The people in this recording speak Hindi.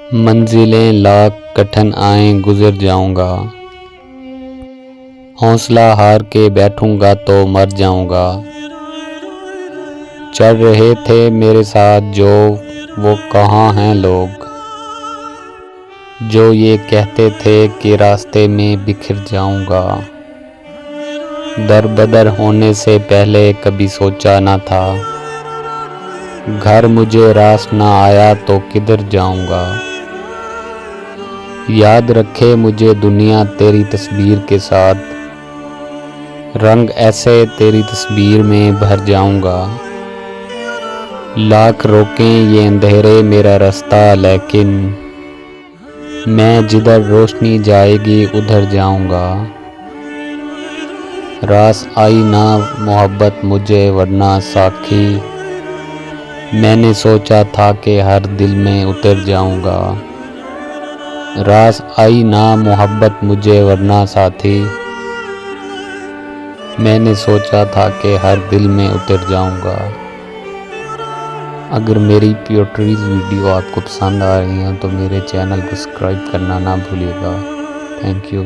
मंजिलें लाख कठिन आए गुजर जाऊंगा, हौसला हार के बैठूंगा तो मर जाऊंगा। चल रहे थे मेरे साथ जो, वो कहाँ हैं लोग, जो ये कहते थे कि रास्ते में बिखर जाऊंगा। दर बदर होने से पहले कभी सोचा ना था, घर मुझे रास ना आया तो किधर जाऊंगा। याद रखे मुझे दुनिया तेरी तस्वीर के साथ, रंग ऐसे तेरी तस्वीर में भर जाऊंगा। लाख रोकें ये अंधेरे मेरा रास्ता, लेकिन मैं जिधर रोशनी जाएगी उधर जाऊंगा। रास आई ना मोहब्बत मुझे वरना साखी, मैंने सोचा था कि हर दिल में उतर जाऊंगा। रास आई ना मोहब्बत मुझे वरना साथी, मैंने सोचा था कि हर दिल में उतर जाऊंगा। अगर मेरी पोएट्रीज वीडियो आपको पसंद आ रही हैं तो मेरे चैनल को सब्सक्राइब करना ना भूलिएगा। Thank you.